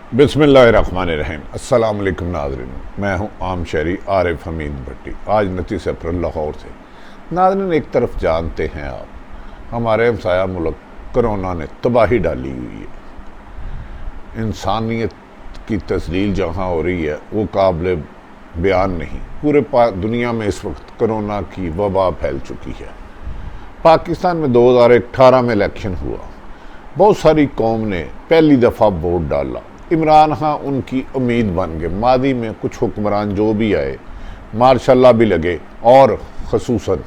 बिस्मिल्लाहिर्रहमानिर्रहीम। अस्सलाम वालेकुम नाज़रीन, मैं हूं आम शहरी आरिफ हमीद भट्टी। आज 29 अप्रैल लाहौर से। नाज़रीन, एक तरफ जानते हैं आप, हमारे हमसाया मुल्क कोरोना ने तबाही डाली हुई है। इंसानियत की तस्लील जहाँ हो रही है वो काबिल बयान नहीं। पूरे दुनिया में इस वक्त कोरोना की वबा फैल चुकी है। पाकिस्तान में 2018 में इलेक्शन हुआ, बहुत सारी कौम ने पहली दफ़ा वोट डाला। इमरान खान उनकी उम्मीद बन गए। मादी में कुछ हुक्मरान जो भी आए माशाल्लाह भी लगे, और खसूसन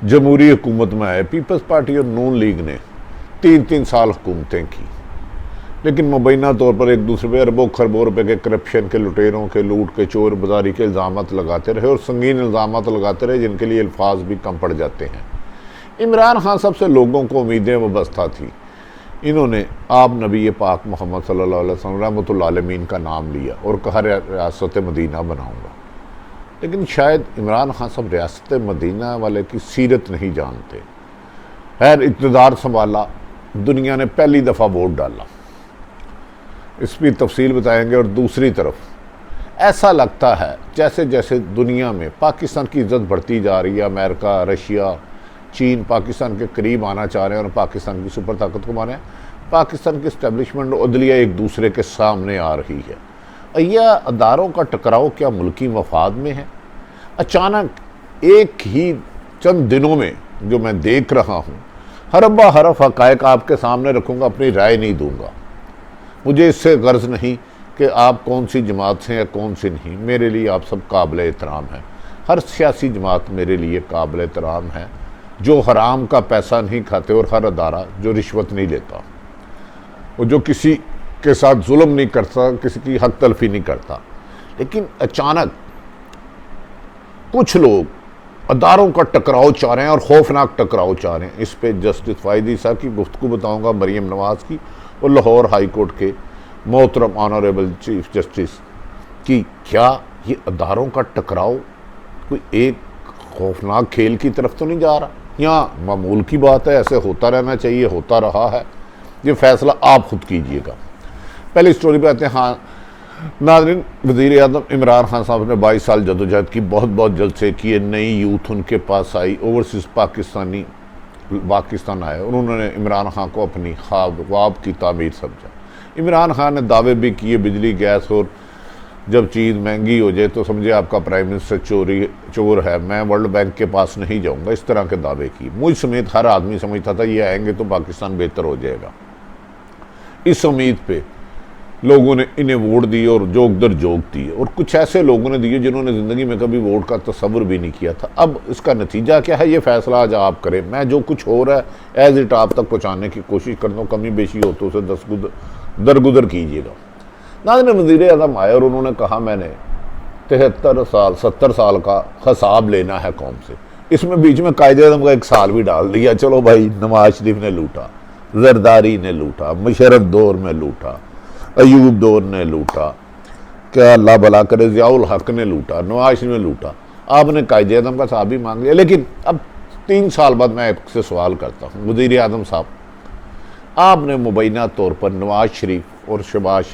जमहूरी हुकूमत में आए। पीपल्स पार्टी और नून लीग ने 3-3 साल हुकूमतें की, लेकिन मुबैना तौर पर एक दूसरे पर अरबों खरबों रुपये के करप्शन के, लुटेरों के, लूट के, चोर बाजारी के इल्ज़ामात लगाते रहे, और संगीन इल्ज़ामात लगाते रहे जिनके लिए अल्फाज भी कम पड़ जाते हैं। इमरान खान सबसे लोगों को उम्मीदें वाबस्ता थी। इन्होंने आप नबी पाक मोहम्मद सल्लल्लाहु अलैहि वसल्लम रहमतुल आलमीन का नाम लिया और कहा रियासत मदीना बनाऊंगा। लेकिन शायद इमरान खान सब रियासत मदीना वाले की सीरत नहीं जानते। खैर, इक़्तिदार संभाला, दुनिया ने पहली दफ़ा वोट डाला, इस पर तफसील बताएंगे। और दूसरी तरफ ऐसा लगता है जैसे जैसे दुनिया में पाकिस्तान की इज्जत बढ़ती जा रही है, अमेरिका, रशिया, चीन पाकिस्तान के करीब आना चाह रहे हैं और पाकिस्तान की सुपर ताकत को माने। पाकिस्तान की इस्टेब्लिशमेंट और अदलिया एक दूसरे के सामने आ रही है। यह अदारों का टकराव क्या मुल्की मफाद में है? अचानक एक ही चंद दिनों में जो मैं देख रहा हूँ, हरबा हरफ हक़ाइक़ आपके सामने रखूँगा, अपनी राय नहीं दूँगा। मुझे इससे गर्ज नहीं कि आप कौन सी जमात से हैं कौन सी नहीं। मेरे लिए आप सब काबिल एहतराम हैं। हर सियासी जमात मेरे लिए काबिल एहतराम है जो हराम का पैसा नहीं खाते, और हर अदारा जो रिश्वत नहीं लेता, और जो किसी के साथ जुल्म नहीं करता, किसी की हक तलफी नहीं करता। लेकिन अचानक कुछ लोग अदारों का टकराव चाह रहे हैं और खौफनाक टकराव चाह रहे हैं। इस पे जस्टिस फ़ायदी साहब की गुफ्तगू बताऊंगा, मरियम नवाज़ की, और लाहौर हाई कोर्ट के मोहतरम ऑनरेबल चीफ जस्टिस की। क्या ये अदारों का टकराव कोई एक खौफनाक खेल की तरफ तो नहीं जा रहा? यहाँ मामूल की बात है, ऐसे होता रहना चाहिए, होता रहा है। ये फैसला आप खुद कीजिएगा। पहली स्टोरी पे आते हैं। हाँ नाज़रीन, वज़ीर आज़म इमरान खान साहब ने 22 साल जदोजहद की, बहुत बहुत जल्द से की। नई यूथ उनके पास आई, ओवरसीज़ पाकिस्तान आए, और उन्होंने इमरान खान को अपनी ख्वाब की तामीर समझा। इमरान खान ने दावे भी किए, बिजली, गैस, और जब चीज़ महंगी हो जाए तो समझे आपका प्राइम मिनिस्टर चोर है, मैं वर्ल्ड बैंक के पास नहीं जाऊंगा, इस तरह के दावे किए। मुझ समेत हर आदमी समझता था ये आएंगे तो पाकिस्तान बेहतर हो जाएगा। इस उम्मीद पे लोगों ने इन्हें वोट दिए और जोक दर जोक दिए, और कुछ ऐसे लोगों ने दिए जिन्होंने ज़िंदगी में कभी वोट का तस्वुर भी नहीं किया था। अब इसका नतीजा क्या है, ये फैसला आज आप करें। मैं जो कुछ हो रहा है एज इट आप तक पहुँचाने की कोशिश करता हूँ। कमी बेशी हो तो उसे दरगुदर कीजिएगा। नाज़रीन, वज़ीर आज़म आए और उन्होंने कहा मैंने 70 साल का हिसाब लेना है कौम से। इसमें बीच में कायदे आज़म का एक साल भी डाल दिया। चलो भाई, नवाज शरीफ ने लूटा, जरदारी ने लूटा, मुशर्रफ दौर में लूटा, अयूब दौर ने लूटा, क्या अल्लाह भला करे ज़ियाउल हक ने लूटा, नवाज शरीफ ने लूटा। आपने कायदे आज़म का साहब भी मांग लिया। लेकिन अब 3 साल बाद मैं आपसे सवाल करता हूँ, वज़ीर आज़म साहब, आपने मुबैना तौर पर नवाज शरीफ और शहबाज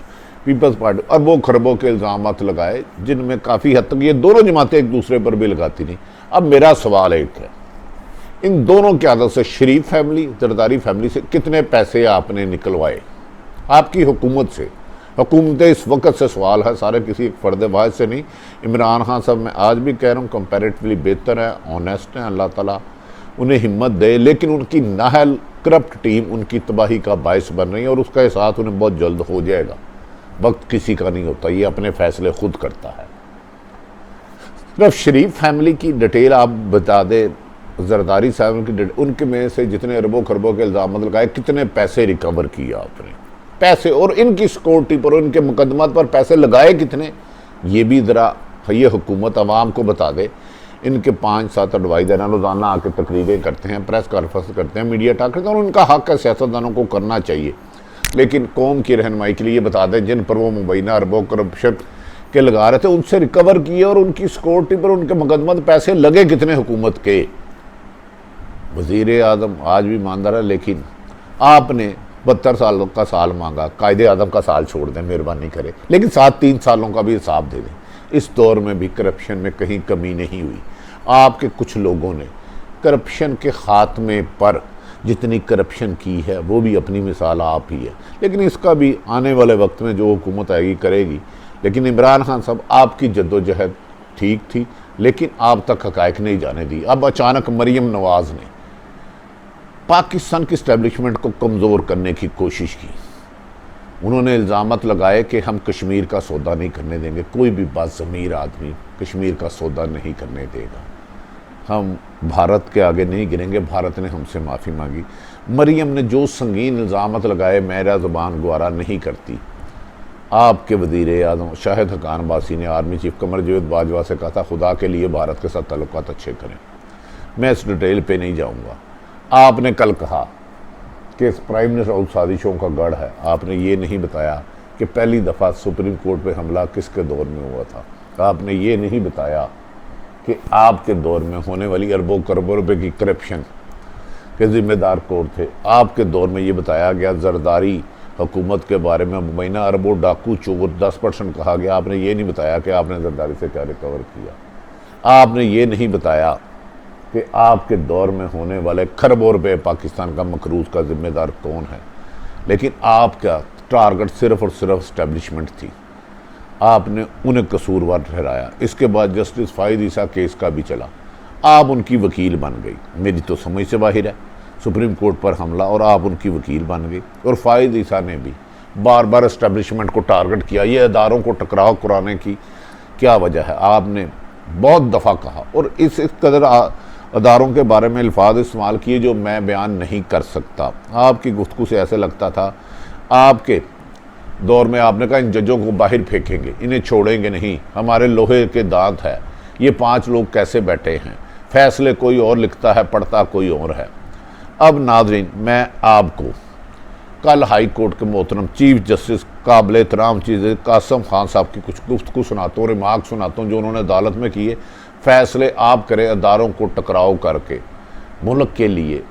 पीपल्स पार्टी अरबों खरबों के इल्ज़ामात लगाए, जिनमें काफ़ी हद तक ये दोनों जमातें एक दूसरे पर भी लगाती नहीं। अब मेरा सवाल एक है, इन दोनों की आदत से, शरीफ फैमिली, जरदारी फैमिली से कितने पैसे आपने निकलवाए आपकी हुकूमत से? हुकूमत इस वक्त से सवाल है, सारे किसी एक फ़र्द वाहिद से नहीं। इमरान खान साहब मैं आज भी कह रहा हूँ कंपैरेटिवली बेहतर है, ऑनेस्ट हैं, अल्लाह ताला उन्हें हिम्मत दे। लेकिन उनकी नाहल करप्ट टीम उनकी तबाही का बायस बन रही है, और उसका एहसास उन्हें बहुत जल्द हो जाएगा। वक्त किसी का नहीं होता, ये अपने फैसले खुद करता है। सिर्फ शरीफ फैमिली की डिटेल आप बता दे, जरदारी साहब की उनके में से जितने अरबों खरबों के इल्ज़ाम लगाए, कितने पैसे रिकवर किए आपने? पैसे, और इनकी सिक्योरिटी पर, इनके मुकदमात पर पैसे लगाए कितने, ये भी ज़रा ये हुकूमत आवाम को बता दे। इनके 5-7 एडवाइज़र हैं, रोज़ाना आके तकरीरें करते हैं, प्रेस कॉन्फ्रेंस करते हैं, मीडिया टॉक करते हैं, और उनका हक़ है, सियासतदानों को करना चाहिए। लेकिन कौम की रहनुमाई के लिए ये बता दें, जिन पर वो मुबैना अरबों करप्शन के लगा रहे थे उनसे रिकवर किए, और उनकी सिक्योरिटी पर, उनके मुकदमत पैसे लगे कितने हुकूमत के? वज़ीर आज़म आज भी ईमानदार है, लेकिन आपने 72 सालों का साल मांगा, कायदे आदम का साल छोड़ दें मेहरबानी करें, लेकिन साथ 3 सालों का भी हिसाब दे दें। इस दौर में भी करप्शन में कहीं कमी नहीं हुई। आपके कुछ लोगों ने करप्शन के खात्मे पर जितनी करप्शन की है वो भी अपनी मिसाल आप ही है, लेकिन इसका भी आने वाले वक्त में जो हुकूमत आएगी करेगी। लेकिन इमरान खान साहब, आपकी जद्दोजहद ठीक थी, लेकिन आप तक हक़ाइक़ नहीं जाने दी। अब अचानक मरीम नवाज़ ने पाकिस्तान की इस्टेब्लिशमेंट को कमज़ोर करने की कोशिश की। उन्होंने इल्ज़ामत लगाए कि हम कश्मीर का सौदा नहीं करने देंगे, कोई भी बाज़मीर आदमी कश्मीर का सौदा नहीं करने देगा, हम भारत के आगे नहीं गिरेंगे। भारत ने हमसे माफ़ी मांगी। मरीम ने जो संगीन इल्ज़ामत लगाए, मेरा ज़बान गवारा नहीं करती। आपके वज़ीर आज़म शाहिद हक़ान बासी ने आर्मी चीफ कमर जावेद बाजवा से कहा था, खुदा के लिए भारत के साथ ताल्लुकात अच्छे करें। मैं इस डिटेल पे नहीं जाऊँगा। आपने कल कहा कि प्राइम मिनिस्टर साजिशों का गढ़ है। आपने ये नहीं बताया कि पहली दफ़ा सुप्रीम कोर्ट पे हमला किसके दौर में हुआ था। आपने ये नहीं बताया कि आपके दौर में होने वाली अरबों करोड़ों रुपए की करप्शन के ज़िम्मेदार कौन थे। आपके दौर में ये बताया गया जरदारी हुकूमत के बारे में, मुबैना अरबों डाकू चोर 10% कहा गया। आपने ये नहीं बताया कि आपने जरदारी से क्या रिकवर किया। आपने ये नहीं बताया कि आपके दौर में होने वाले खरबों रुपए पाकिस्तान का मकरूज का ज़िम्मेदार कौन है। लेकिन आपका टारगेट सिर्फ और सिर्फ इस्टेब्लिशमेंट थी। आपने उन्हें कसूरवार ठहराया। इसके बाद जस्टिस फ़ाइद ईसा केस का भी चला, आप उनकी वकील बन गई। मेरी तो समझ से बाहर है, सुप्रीम कोर्ट पर हमला और आप उनकी वकील बन गई। और फ़ाइद ईसा ने भी बार बार इस्टेब्लिशमेंट को टारगेट किया। ये अदारों को टकराव कराने की क्या वजह है? आपने बहुत दफ़ा कहा और इस कदर अदारों के बारे में अल्फाज इस्तेमाल किए जो मैं बयान नहीं कर सकता। आपकी गुफ्तगू से ऐसे लगता था आपके दौर में आपने कहा इन जजों को बाहर फेंकेंगे, इन्हें छोड़ेंगे नहीं, हमारे लोहे के दांत है, ये 5 लोग कैसे बैठे हैं, फैसले कोई और लिखता है, पढ़ता कोई और है। अब नाज़रीन, मैं आपको कल हाई कोर्ट के मोहतरम चीफ जस्टिस काबिल एहतराम चीज़ कासम खान साहब की कुछ गुफ्तगू सुनाता हूँ, रिमार्क सुनाता हूँ जो उन्होंने अदालत में किए। फैसले आप करें, अदारों को टकराव करके मुल्क के लिए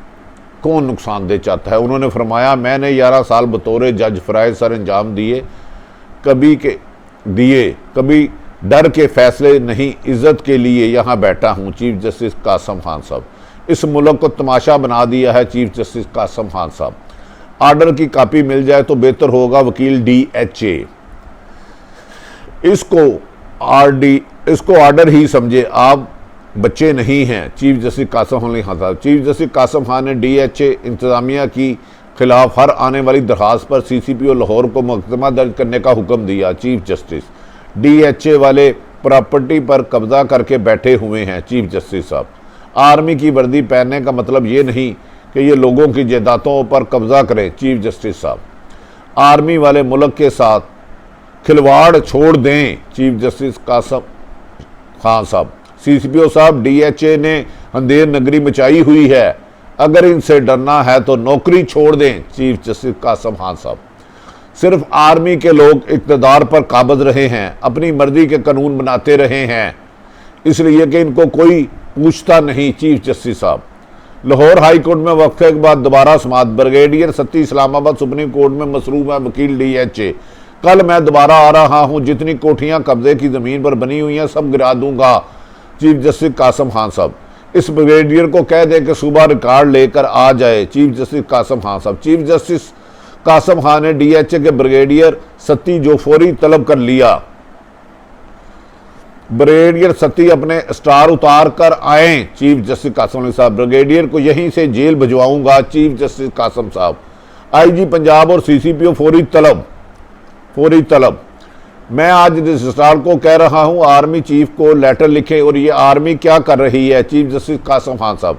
कौन नुकसानदेह चाहता है। उन्होंने फरमाया, मैंने 11 साल बतौर जज फ़राइज़ सर अंजाम दिए, कभी डर के फैसले नहीं, इज़्ज़त के लिए यहाँ बैठा हूँ। चीफ जस्टिस कासम खान साहब, इस मुल्क को तमाशा बना दिया है चीफ जस्टिस कासम खान साहब। आर्डर की कापी मिल जाए तो बेहतर होगा। वकील DHA, इसको आर्डर ही समझे, आप बच्चे नहीं हैं। चीफ जस्टिस कासम खान साहब, चीफ जस्टिस कासम खान ने DHA इंतज़ामिया की खिलाफ हर आने वाली दरख्वास्त पर CCPO लाहौर को मुकदमा दर्ज करने का हुक्म दिया। चीफ जस्टिस, DHA वाले प्रॉपर्टी पर कब्जा करके बैठे हुए हैं। चीफ जस्टिस साहब, आर्मी की वर्दी पहनने का मतलब ये नहीं कि ये लोगों की जायदादों पर कब्जा करें। चीफ जस्टिस साहब, आर्मी वाले मुल्क के साथ खिलवाड़ छोड़ दें। चीफ जस्टिस कासम खान साहब, CCPO साहब, DHA ने अंधेर नगरी मचाई हुई है, अगर इनसे डरना है तो नौकरी छोड़ दें। चीफ जस्टिस कासम खान साहब, सिर्फ आर्मी के लोग इक़्तिदार पर काबिज रहे हैं, अपनी मर्जी के कानून बनाते रहे हैं, इसलिए कि इनको कोई पूछता नहीं। चीफ जस्टिस साहब, लाहौर हाई कोर्ट में वक्फे के बाद दोबारा समाअत, brigadier Satti Islamabad supreme court में मसरूफ है वकील DHA। कल मैं दोबारा आ रहा हूं, जितनी कोठियां कब्जे की ज़मीन पर बनी हुई हैं सब गिरा दूंगा। चीफ जस्टिस कासम खान साहब, इस ब्रिगेडियर को कह दें कि सुबह रिकॉर्ड लेकर आ जाए। चीफ जस्टिस कासम खान साहब, चीफ जस्टिस कासम खान ने DHA के ब्रिगेडियर सत्ती जो फौरी तलब कर लिया। ब्रिगेडियर सत्ती अपने स्टार उतार कर आए। चीफ जस्टिस कासम साहब, ब्रिगेडियर को यहीं से जेल भिजवाऊंगा। चीफ जस्टिस कासम साहब, IG पंजाब और CCPO फौरी तलब। मैं आज रजिस्ट्रार को कह रहा हूं आर्मी चीफ को लेटर लिखें और ये आर्मी क्या कर रही है। चीफ जस्टिस कासम खान साहब,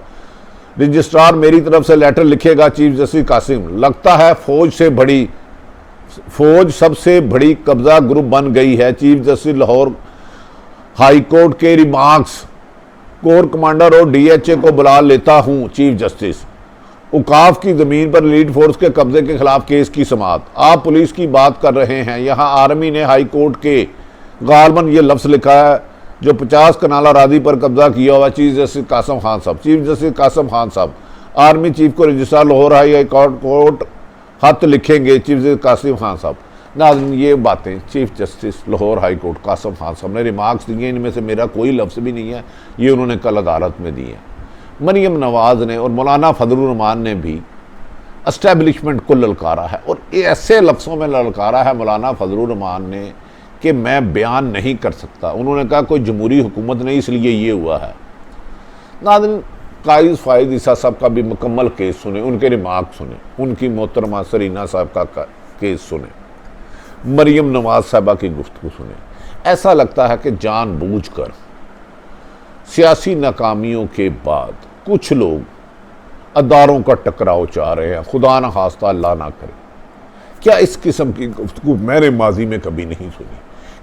रजिस्ट्रार मेरी तरफ से लेटर लिखेगा। चीफ जस्टिस कासिम, लगता है फौज सबसे बड़ी कब्जा ग्रुप बन गई है। Chief justice Lahore high court के रिमार्क्स, कोर कमांडर और DHA को बुला लेता हूं। चीफ जस्टिस, औकाफ की ज़मीन पर लीड फोर्स के कब्जे के खिलाफ केस की समाअत। आप पुलिस की बात कर रहे हैं, यहाँ आर्मी ने हाई कोर्ट के गालबन ये लफ्ज़ लिखा है जो 50 कनाल अरादी पर कब्जा किया हुआ। चीफ जस्टिस कासम खान साहब, चीफ जस्टिस कासम खान साहब, आर्मी चीफ को रजिस्ट्रार लाहौर हाई कोर्ट खत लिखेंगे चीफ जस्टिस कासिम खान साहब। नाज़रीन, ये बातें chief justice Lahore high court Qasim Khan साहब ने रिमार्क्स दिए, इनमें से मेरा कोई लफ्ज़ भी नहीं है, ये उन्होंने कल अदालत में दिए। मरियम नवाज़ ने और मौलाना फजलुर रहमान ने भी एस्टेब्लिशमेंट को ललकारा है, और ऐसे लफ्ज़ों में ललकारा है मौलाना फजलुर रहमान ने कि मैं बयान नहीं कर सकता। उन्होंने कहा कोई जमहूरी हुकूमत नहीं इसलिए ये हुआ है। नाज़रीन, कायद फ़ायद ईसा साहब का भी मुकम्मल केस सुने, उनके रिमार्क सुने, उनकी मोहतरमा सरीना साहब का केस सुने, मरियम नवाज साहबा की गुफ्तगू सुने। ऐसा लगता है कि जानबूझकर सियासी नाकामियों के बाद कुछ लोग अदारों का टकराव चाह रहे हैं। खुदा न खास्ता, अल्लाह ना करे। क्या इस किस्म की गुफ्तगू मैंने माजी में कभी नहीं सुनी।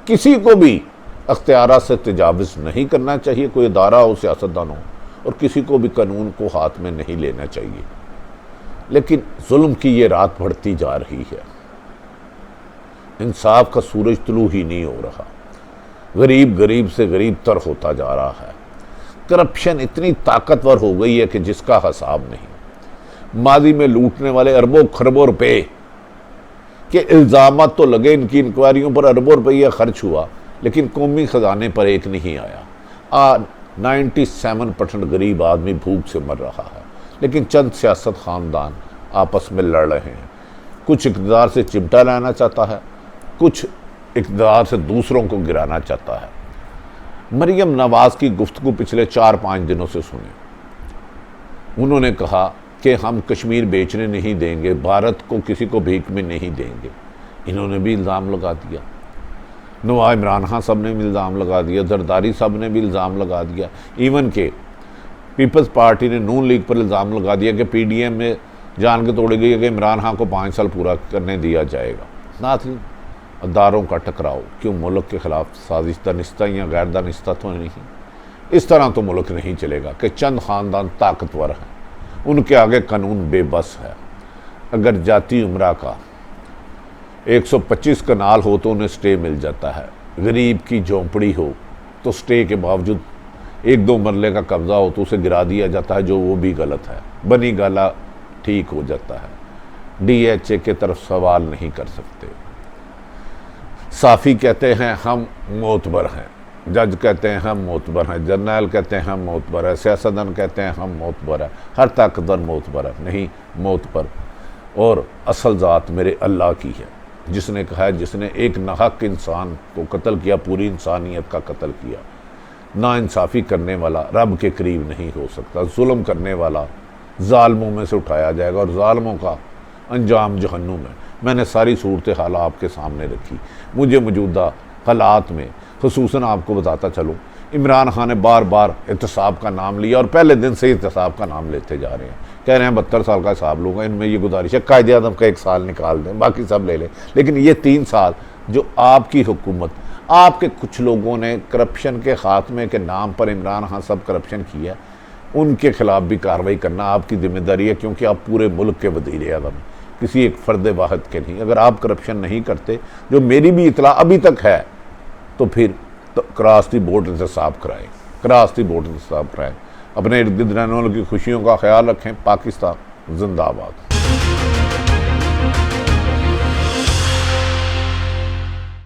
किसी को भी अख्तियारा से तजावुज़ नहीं करना चाहिए, कोई अदारा हो, सियासतदान हो, और किसी को भी कानून को हाथ में नहीं लेना चाहिए। लेकिन जुल्म की ये रात बढ़ती जा रही है, इंसाफ का सूरज तुलू ही नहीं हो रहा, गरीब गरीब से गरीब तर होता जा रहा है। करप्शन इतनी ताकतवर हो गई है कि जिसका हिसाब नहीं। माजी में लूटने वाले अरबों खरबों रुपए के इल्ज़ाम तो लगे, इनकी इंक्वायरियों पर अरबों रुपया खर्च हुआ, लेकिन कौमी खजाने पर एक नहीं आया। 97% गरीब आदमी भूख से मर रहा है, लेकिन चंद सियासत खानदान आपस में लड़ रहे हैं। कुछ इक़्तिदार से चिमटा लाना चाहता है, कुछ इक़्तिदार से दूसरों को गिराना चाहता है। मरियम नवाज़ की गुफ्तगू पिछले 4-5 दिनों से सुने। उन्होंने कहा कि हम कश्मीर बेचने नहीं देंगे, भारत को किसी को भीख में नहीं देंगे। इन्होंने भी इल्ज़ाम लगा दिया, नवाब इमरान खान साहब ने भी इल्ज़ाम लगा दिया, जरदारी साहब ने भी इल्ज़ाम लगा दिया, इवन के पीपल्स पार्टी ने नून लीग पर इल्ज़ाम लगा दिया कि PDM में जान के तोड़ी गई है कि इमरान खान को 5 साल पूरा करने दिया जाएगा। नाज़रीन, अदारों का टकराव क्यों मुल्क के ख़िलाफ़ साजिश दानिस्ता या गैर दानिस्ता तो नहीं। इस तरह तो मुल्क नहीं चलेगा कि चंद ख़ानदान ताकतवर हैं, उनके आगे कानून बेबस है। अगर जाती उम्रा का 125 कनाल हो तो उन्हें स्टे मिल जाता है, गरीब की झोंपड़ी हो तो स्टे के बावजूद 1-2 मरले का कब्ज़ा हो तो उसे गिरा दिया जाता है, जो वो भी गलत है। बनी गाला ठीक हो जाता है। DHA के तरफ सवाल नहीं कर सकते। साफ़ी कहते हैं हम मोतबर हैं, जज कहते हैं हम मोतबर हैं, जर्नल कहते हैं हम मोतबर है, सियासतदान कहते हैं हम मोतबर है, हर ताकतवर मोतबर है। नहीं, मोतबर और असल ज़ात मेरे अल्लाह की है, जिसने कहा है जिसने एक नाहक इंसान को कत्ल किया, पूरी इंसानियत का कत्ल किया। नाइंसाफ़ी करने वाला रब के करीब नहीं हो सकता। जुल्म करने वाला ज़ालिमों में से उठाया जाएगा और ज़ालिमों का अंजाम जहन्नुम है। मैंने सारी सूरत हाल आपके सामने रखी। मुझे मौजूदा हालात में खुसूसन आपको बताता चलूँ, इमरान खान ने बार बार एहतसाब का नाम लिया और पहले दिन से एहतसाब का नाम लेते जा रहे हैं। कह रहे हैं 72 साल का हिसाब लूँगा, इनमें ये गुजारिश है कायदे आज़म का 1 साल निकाल दें, बाकी सब ले लें। लेकिन ये 3 साल जो आपकी हुकूमत, आपके कुछ लोगों ने करप्शन के ख़ात्मे के नाम पर इमरान खान सब करप्शन किया, उनके ख़िलाफ़ भी कार्रवाई करना आपकी ज़िम्मेदारी है, क्योंकि आप पूरे मुल्क के वज़ीर-ए-आज़म, किसी एक फ़र्द वाहिद के नहीं। अगर आप करप्शन नहीं करते, जो मेरी भी इतला अभी तक है, तो फिर तो क्रॉस दी बोर्ड इंतसाब कराएँ, क्रॉस दी बोर्ड इंतसाब कराएँ। अपने इर्द गिर्द रहने वालों की खुशियों का ख्याल रखें। पाकिस्तान जिंदाबाद।